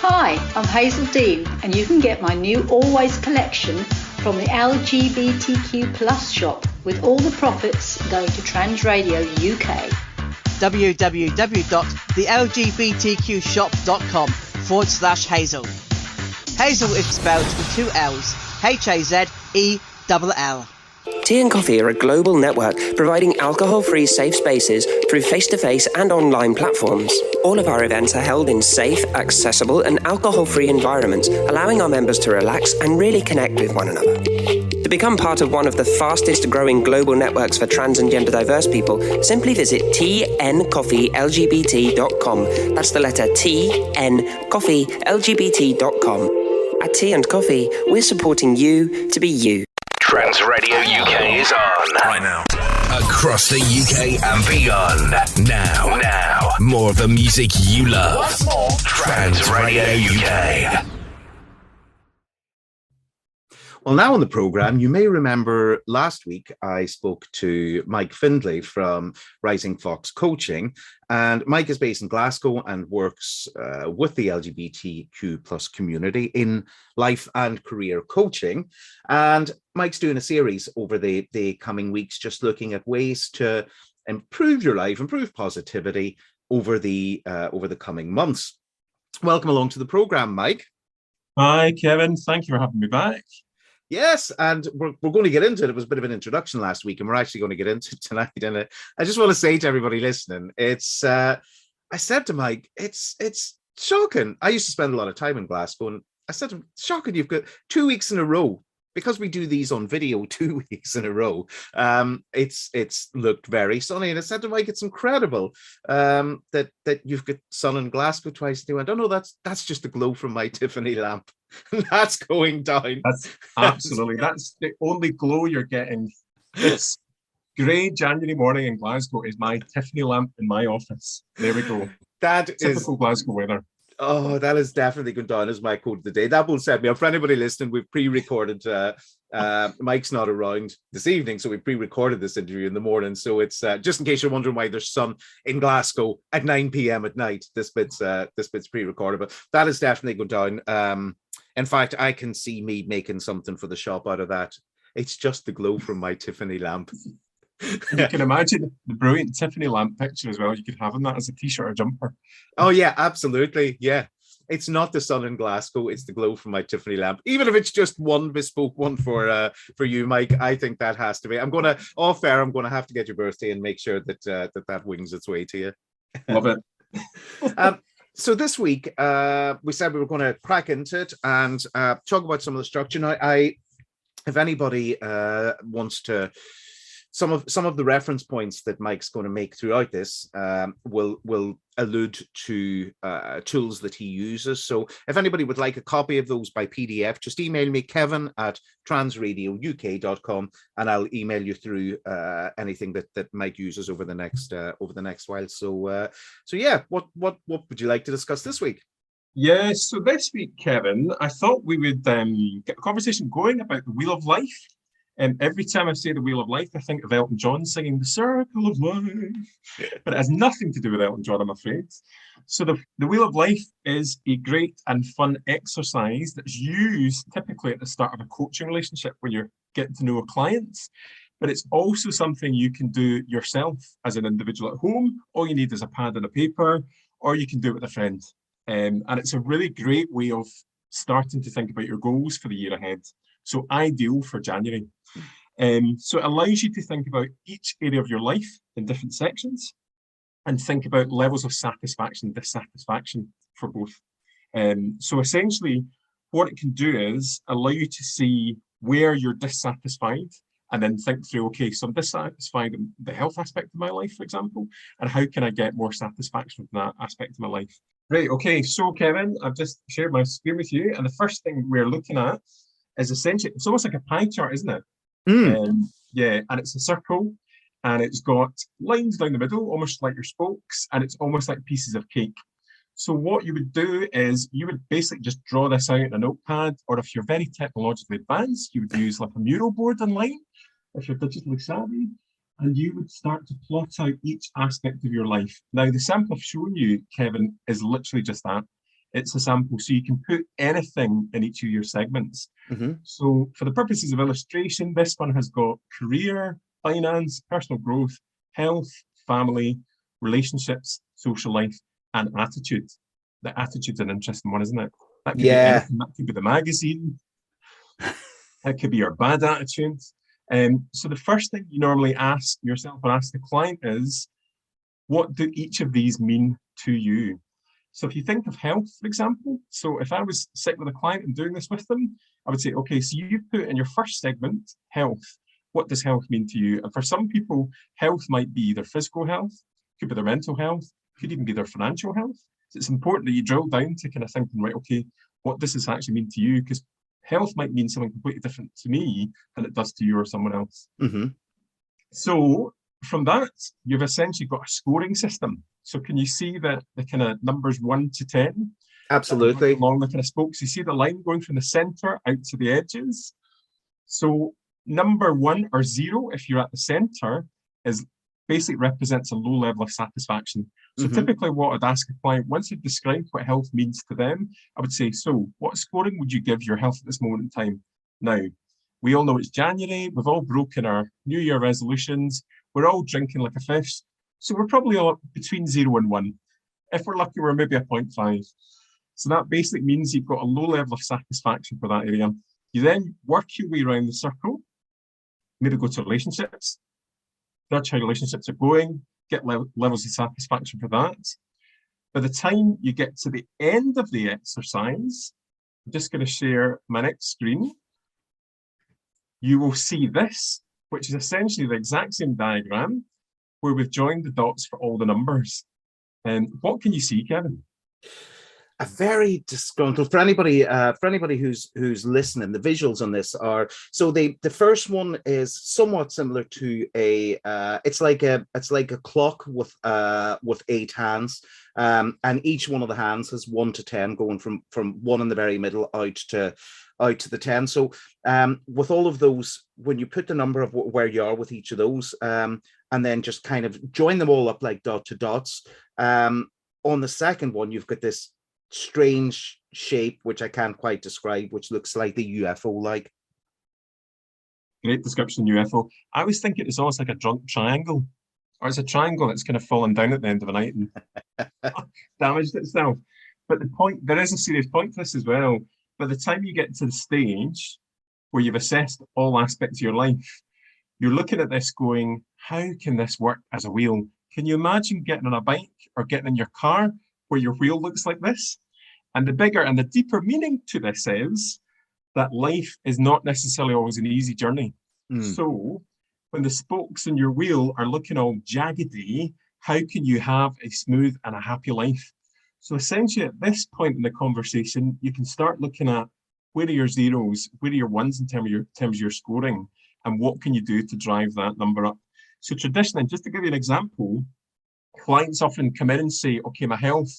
Hi, I'm Hazel Dean, and you can get my new Always collection from the LGBTQ Plus shop, with all the profits going to Trans Radio UK. www.thelgbtqshop.com/Hazel. Hazel is spelled with 2 L's. HAZELL. Tea and Coffee are a global network providing alcohol-free safe spaces through face-to-face and online platforms. All of our events are held in safe, accessible and alcohol-free environments, allowing our members to relax and really connect with one another. To become part of one of the fastest growing global networks for trans and gender diverse people, simply visit tncoffeelgbt.com. That's the letter tncoffeelgbt.com. At Tea and Coffee, we're supporting you to be you. Trans Radio UK is on right now. Across the UK and beyond. Now. More of the music you love. What's more? Trans Radio UK. Well, now on the programme, you may remember last week I spoke to Mike Findlay from Rising Fox Coaching, and Mike is based in Glasgow and works with the LGBTQ plus community in life and career coaching. And Mike's doing a series over the coming weeks, just looking at ways to improve your life, improve positivity over the coming months. Welcome along to the programme, Mike. Hi, Kevin. Thank you for having me back. Yes, and we're going to get into it. It was a bit of an introduction last week, and we're actually going to get into it tonight. And I just want to say to everybody listening, it's I said to Mike, it's shocking. I used to spend a lot of time in Glasgow, and I said to him, shocking, you've got 2 weeks in a row. Because we do these on video 2 weeks in a row, it's looked very sunny. And I said to Mike, it's incredible that you've got sun in Glasgow twice. And he went, oh no, that's just the glow from my Tiffany lamp. That's going down. That's absolutely, that's the only glow you're getting. This grey January morning in Glasgow is my Tiffany lamp in my office. There we go. That typical Glasgow weather. Oh, that is definitely going down as my quote of the day. That will set me up. For anybody listening, we've pre-recorded. Mike's not around this evening, so we pre-recorded this interview in the morning. So it's just in case you're wondering why there's sun in Glasgow at 9 p.m. at night. This bit's pre-recorded, but that is definitely going down. In fact, I can see me making something for the shop out of that. It's just the glow from my Tiffany lamp. You can imagine the brilliant Tiffany lamp picture as well. You could have in that as a t-shirt or jumper. Oh yeah, absolutely. Yeah. it's not the sun in Glasgow, it's the glow from my Tiffany lamp. Even if it's just one bespoke one for you, Mike, I think that has to be. I'm going to have to get your birthday and make sure that that wings its way to you. Love it. So this week, we said we were going to crack into it and talk about some of the structure. Now, if anybody wants to, some of the reference points that Mike's going to make throughout this will allude to tools that he uses. So if anybody would like a copy of those by PDF, just email me, kevin@transradiouk.com, and I'll email you through anything that Mike uses over the next while. So yeah, what would you like to discuss this week? Yeah, so this week, Kevin, I thought we would get a conversation going about the Wheel of Life. Every time I say the Wheel of Life, I think of Elton John singing the Circle of Life, but it has nothing to do with Elton John, I'm afraid. So the Wheel of Life is a great and fun exercise that's used typically at the start of a coaching relationship when you're getting to know a client, but it's also something you can do yourself as an individual at home. All you need is a pad and a paper, or you can do it with a friend. And it's a really great way of starting to think about your goals for the year ahead. So ideal for January. So it allows you to think about each area of your life in different sections and think about levels of satisfaction and dissatisfaction for both. So essentially, what it can do is allow you to see where you're dissatisfied and then think through, okay, so I'm dissatisfied in the health aspect of my life, for example, and how can I get more satisfaction from that aspect of my life? Right, okay, so Kevin, I've just shared my screen with you, and the first thing we're looking at is essentially, it's almost like a pie chart, isn't it? Yeah, and it's a circle, and it's got lines down the middle, almost like your spokes, and it's almost like pieces of cake. So what you would do is you would basically just draw this out in a notepad, or if you're very technologically advanced, you would use like a mural board online, if you're digitally savvy, and you would start to plot out each aspect of your life. Now, the sample I've shown you, Kevin, is literally just that. It's a sample, so you can put anything in each of your segments. So for the purposes of illustration, this one has got career, finance, personal growth, health, family, relationships, social life, and attitude. The attitude's an interesting one, isn't it? That could be anything. That could be the magazine. That could be your bad attitude. So the first thing you normally ask yourself or ask the client is, what do each of these mean to you? So if you think of health, for example, so if I was sitting with a client and doing this with them, I would say, okay, so you put in your first segment, health. What does health mean to you? And for some people, health might be their physical health, could be their mental health, could even be their financial health. So it's important that you drill down to kind of thinking, right, okay, what does this actually mean to you? Because health might mean something completely different to me than it does to you or someone else. So from that, you've essentially got a scoring system. So can you see that the kind of numbers 1 to 10? Absolutely. Along the kind of spokes, you see the line going from the center out to the edges. So number 1 or 0, if you're at the center, is basically represents a low level of satisfaction. So typically what I'd ask a client, once you've described what health means to them, I would say, so what scoring would you give your health at this moment in time? Now, we all know it's January, we've all broken our New Year resolutions, we're all drinking like a fish, so we're probably all between 0 and 1. If we're lucky, we're maybe a 0.5. So that basically means you've got a low level of satisfaction for that area. You then work your way around the circle, maybe go to relationships, judge how relationships are going, get levels of satisfaction for that. By the time you get to the end of the exercise, I'm just going to share my next screen. You will see this, which is essentially the exact same diagram where we've joined the dots for all the numbers. And what can you see, Kevin? A very disgruntled, for anybody who's listening, the visuals on this are, so the first one is somewhat similar to a it's like a clock with 8 hands, and each one of the hands has 1 to 10, going from 1 in the very middle out to the 10. So with all of those, when you put the number of where you are with each of those, and then just kind of join them all up like dot to dots, on the second one you've got this strange shape which I can't quite describe, which looks like the UFO like. Great description, UFO. I was thinking it's almost like a drunk triangle, or it's a triangle that's kind of fallen down at the end of a night and damaged itself. But there is a serious point to this as well. By the time you get to the stage where you've assessed all aspects of your life, you're looking at this going, how can this work as a wheel? Can you imagine getting on a bike or getting in your car where your wheel looks like this? And the bigger and the deeper meaning to this is that life is not necessarily always an easy journey. So when the spokes in your wheel are looking all jaggedy, how can you have a smooth and a happy life? So essentially at this point in the conversation, you can start looking at where are your zeros, where are your ones in terms of your scoring, and what can you do to drive that number up? So traditionally, just to give you an example, clients often come in and say, okay, my health,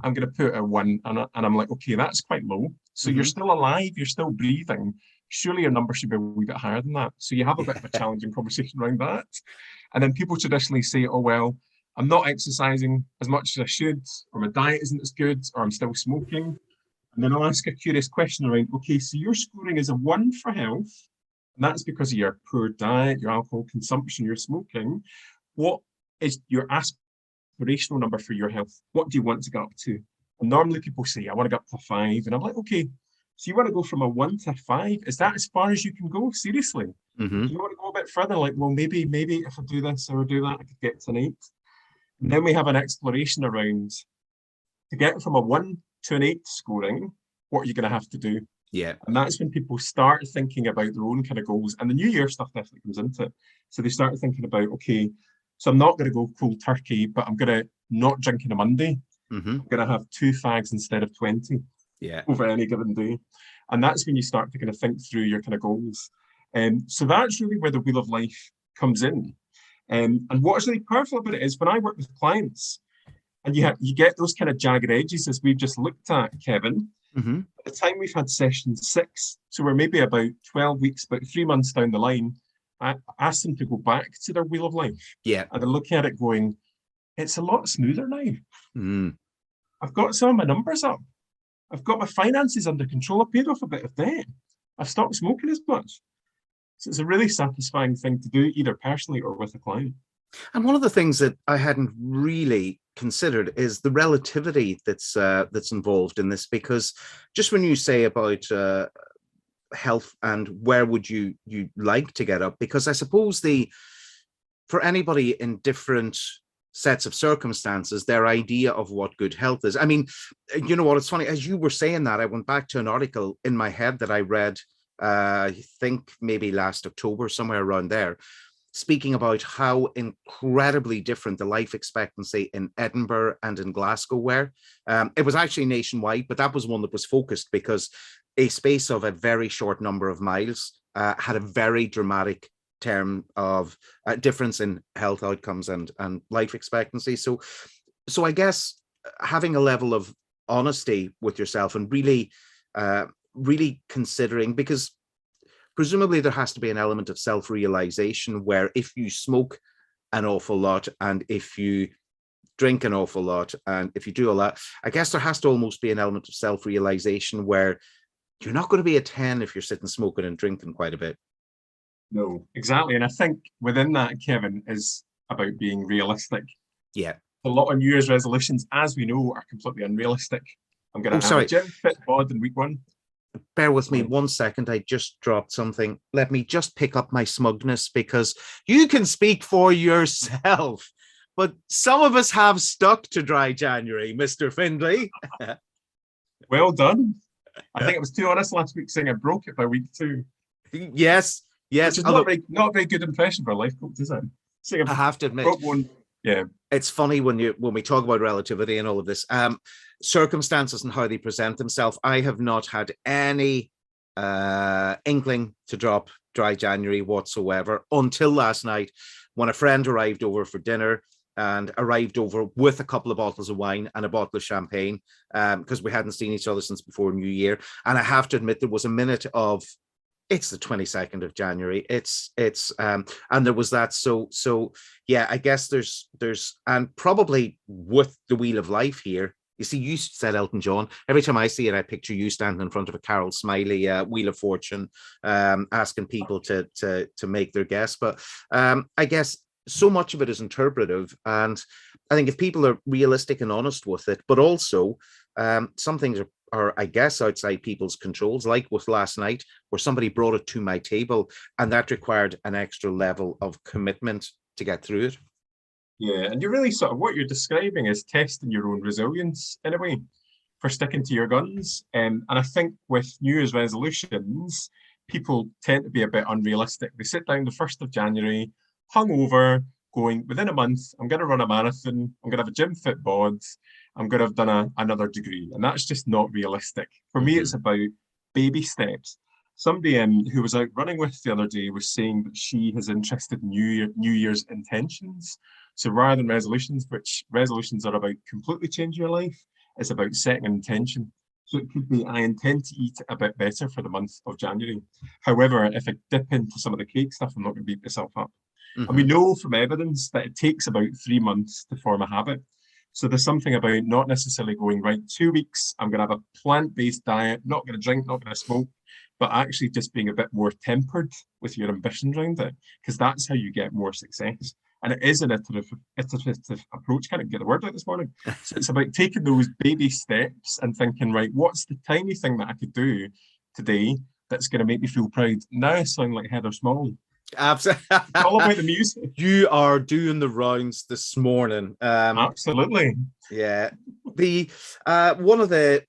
I'm going to put a 1, and I'm like, okay, that's quite low. So you're still alive, you're still breathing. Surely your number should be a wee bit higher than that. So you have a bit of a challenging conversation around that. And then people traditionally say, oh, well, I'm not exercising as much as I should, or my diet isn't as good, or I'm still smoking. And then I'll ask a curious question around, okay, so your scoring is a 1 for health, and that's because of your poor diet, your alcohol consumption, your smoking. What is your aspirational number for your health? What do you want to get up to? And normally people say, I want to get up to 5. And I'm like, okay, so you want to go from a 1 to 5? Is that as far as you can go? Seriously? Do you want to go a bit further? Like, well, maybe if I do this or do that, I could get to an 8. And then we have an exploration around to get from a 1 to an 8 scoring, what are you going to have to do? Yeah. And that's when people start thinking about their own kind of goals. And the New Year stuff definitely comes into it. So they start thinking about, okay, so I'm not going to go cold turkey, but I'm going to not drink on a Monday. I'm going to have 2 fags instead of 20 over any given day. And that's when you start to kind of think through your kind of goals. So that's really where the Wheel of Life comes in. And what's really powerful about it is when I work with clients and you get those kind of jagged edges as we've just looked at, Kevin, by the time we've had session 6, so we're maybe about 12 weeks, about 3 months down the line, I ask them to go back to their Wheel of Life. Yeah. And they're looking at it going, it's a lot smoother now. I've got some of my numbers up. I've got my finances under control. I've paid off a bit of debt. I've stopped smoking as much. So it's a really satisfying thing to do, either personally or with a client. And one of the things that I hadn't really considered is the relativity that's involved in this, because just when you say about health and where would you like to get up, because I suppose for anybody in different sets of circumstances, their idea of what good health is. I mean, you know what, it's funny, as you were saying that, I went back to an article in my head that I read, I think maybe last October, somewhere around there, speaking about how incredibly different the life expectancy in Edinburgh and in Glasgow were. It was actually nationwide, but that was one that was focused because a space of a very short number of miles had a very dramatic term of difference in health outcomes and life expectancy. So I guess having a level of honesty with yourself and really considering, because presumably there has to be an element of self-realization where if you smoke an awful lot and if you drink an awful lot and if you do all that, I guess there has to almost be an element of self-realization where you're not going to be a 10 if you're sitting smoking and drinking quite a bit. No, exactly. And I think within that, Kevin, is about being realistic. Yeah. A lot of New Year's resolutions, as we know, are completely unrealistic. I'm going to have a gym, fit bod in week 1. Bear with me 1 second. I just dropped something. Let me just pick up my smugness, because you can speak for yourself. But some of us have stuck to dry January, Mr. Findlay. Well done. I think it was too honest last week saying I broke it by week 2. Yes. Which is not a very good impression for a life coach, is it? I have to admit. Yeah. It's funny when we talk about relativity and all of this, circumstances and how they present themselves. I have not had any inkling to drop dry January whatsoever until last night when a friend arrived over for dinner and arrived over with a couple of bottles of wine and a bottle of champagne because we hadn't seen each other since before New Year. And I have to admit there was a minute of, it's the 22nd of January. It's and there was that. So yeah, I guess there's and probably with the Wheel of Life here, you see, you said Elton John. Every time I see it, I picture you standing in front of a Carol Smiley Wheel of Fortune, asking people to make their guess. But I guess so much of it is interpretive, and I think if people are realistic and honest with it, but also Some things are, I guess, outside people's controls, like with last night, where somebody brought it to my table, and that required an extra level of commitment to get through it. Yeah, and you're really sort of, what you're describing is testing your own resilience in a way for sticking to your guns. And I think with New Year's resolutions, people tend to be a bit unrealistic. They sit down the 1st of January, hungover, going, within a month, I'm going to run a marathon, I'm going to have a gym fit bod, I'm going to have done another degree. And that's just not realistic. For me, it's about baby steps. Somebody who was out running with the other day was saying that she is interested in New Year's intentions. So rather than resolutions, which resolutions are about completely changing your life, it's about setting an intention. So it could be, I intend to eat a bit better for the month of January. However, if I dip into some of the cake stuff, I'm not going to beat myself up. And we know from evidence that it takes about 3 months to form a habit. So there's something about not necessarily going, right, 2 weeks, I'm going to have a plant-based diet, not going to drink, not going to smoke, but actually just being a bit more tempered with your ambition around it, because that's how you get more success. And it is an iterative approach. Can't get the word out this morning. So it's about taking those baby steps and thinking, right, what's the tiny thing that I could do today that's going to make me feel proud? Now I sound like Heather Small. Absolutely. It's all about the music. You are doing the rounds this morning. Absolutely. Yeah. One of the,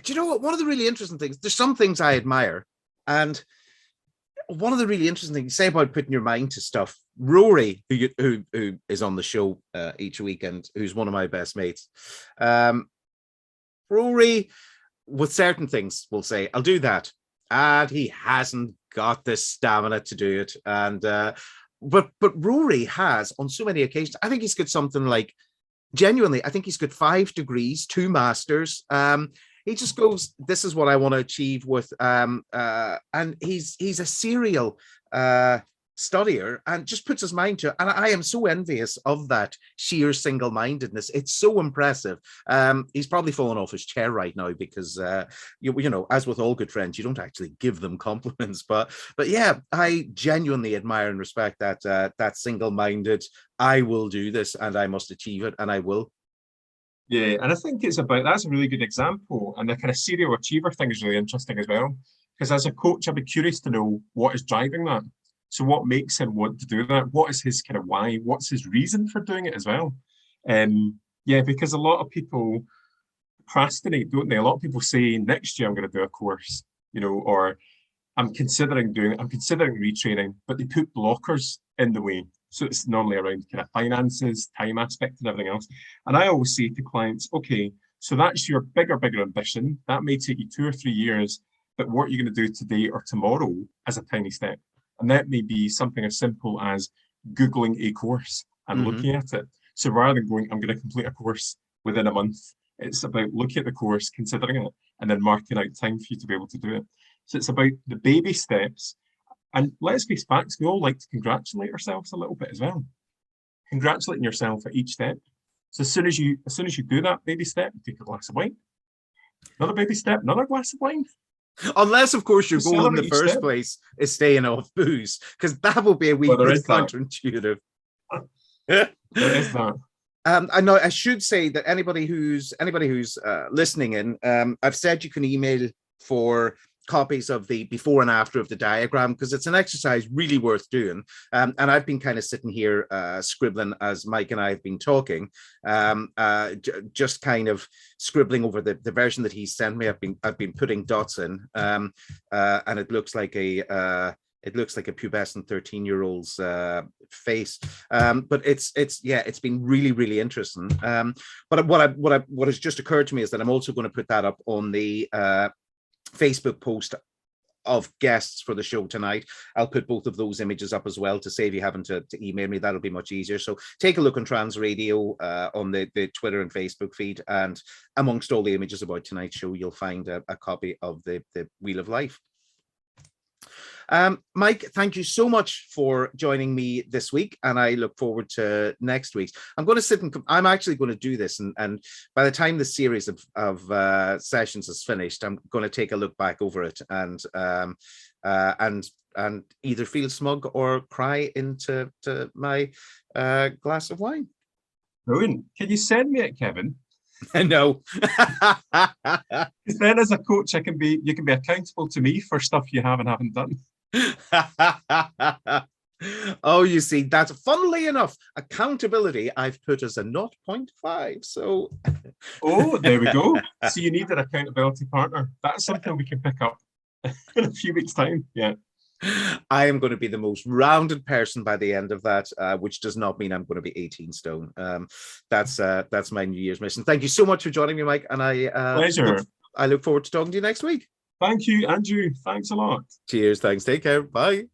do you know what? One of the really interesting things, there's some things I admire. And one of the really interesting things, say about putting your mind to stuff, Rory, who is on the show each weekend, who's one of my best mates. Rory, with certain things, will say, I'll do that. And he hasn't got the stamina to do it. And but Rory has, on so many occasions, I think he's got something like, genuinely, I think he's got 5 degrees, 2 masters. He just goes, this is what I want to achieve with, and he's a serial studier and just puts his mind to it. And I am so envious of that sheer single-mindedness. It's so impressive. He's probably fallen off his chair right now because, you know, as with all good friends, you don't actually give them compliments. But yeah, I genuinely admire and respect that single-minded, I will do this and I must achieve it and I will. Yeah, and I think it's about, that's a really good example. And the kind of serial achiever thing is really interesting as well. Because as a coach, I'd be curious to know what is driving that. So what makes him want to do that? What is his kind of why? What's his reason for doing it as well? Yeah, because a lot of people procrastinate, don't they? A lot of people say, next year I'm going to do a course, you know, or I'm considering retraining, but they put blockers in the way. So it's normally around kind of finances, time aspect and everything else. And I always say to clients, okay, so that's your bigger ambition. That may take you 2 or 3 years, but what you're going to do today or tomorrow as a tiny step. And that may be something as simple as Googling a course and looking at it. So rather than going, I'm going to complete a course within a month, it's about looking at the course, considering it, and then marking out time for you to be able to do it. So it's about the baby steps. And let's face facts, we all like to congratulate ourselves a little bit as well. Congratulating yourself at each step. So as soon as you do that baby step, take a glass of wine. Another baby step, another glass of wine. Unless, of course, your goal in the first place is staying off booze, because that will be a wee bit counterintuitive. There is that. I know I should say that anybody who's listening in, I've said you can email for copies of the before and after of the diagram, because it's an exercise really worth doing. And I've been kind of sitting here scribbling as Mike and I have been talking, just kind of scribbling over the version that he sent me. I've been putting dots in, and it looks like a pubescent 13-year-old's face. But it's been really interesting. But what has just occurred to me is that I'm also going to put that up on the Facebook post of guests for the show tonight. I'll put both of those images up as well to save you having to email me. That'll be much easier. So take a look on Trans Radio on the Twitter and Facebook feed, and amongst all the images about tonight's show, you'll find a copy of the Wheel of Life. Mike, thank you so much for joining me this week, and I look forward to next week's. I'm going to sit and I'm actually going to do this, and by the time the series of sessions is finished, I'm going to take a look back over it and either feel smug or cry into my glass of wine. Brilliant. Can you send me it, Kevin? No. Then as a coach, you can be accountable to me for stuff you have and haven't done. Oh, you see, that's funnily enough, accountability I've put as a 0.5. So oh, there we go. So you need an accountability partner. That's something we can pick up in a few weeks' time. Yeah. I am going to be the most rounded person by the end of that, which does not mean I'm going to be 18 stone. That's my New Year's mission. Thank you so much for joining me, Mike. And pleasure. I look forward to talking to you next week. Thank you, Andrew. Thanks a lot. Cheers. Thanks. Take care. Bye.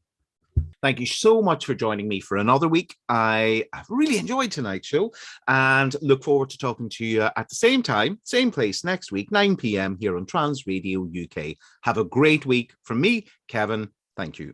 Thank you so much for joining me for another week. I have really enjoyed tonight's show and look forward to talking to you at the same time, same place next week, 9 p.m. here on Trans Radio UK. Have a great week. From me, Kevin. Thank you.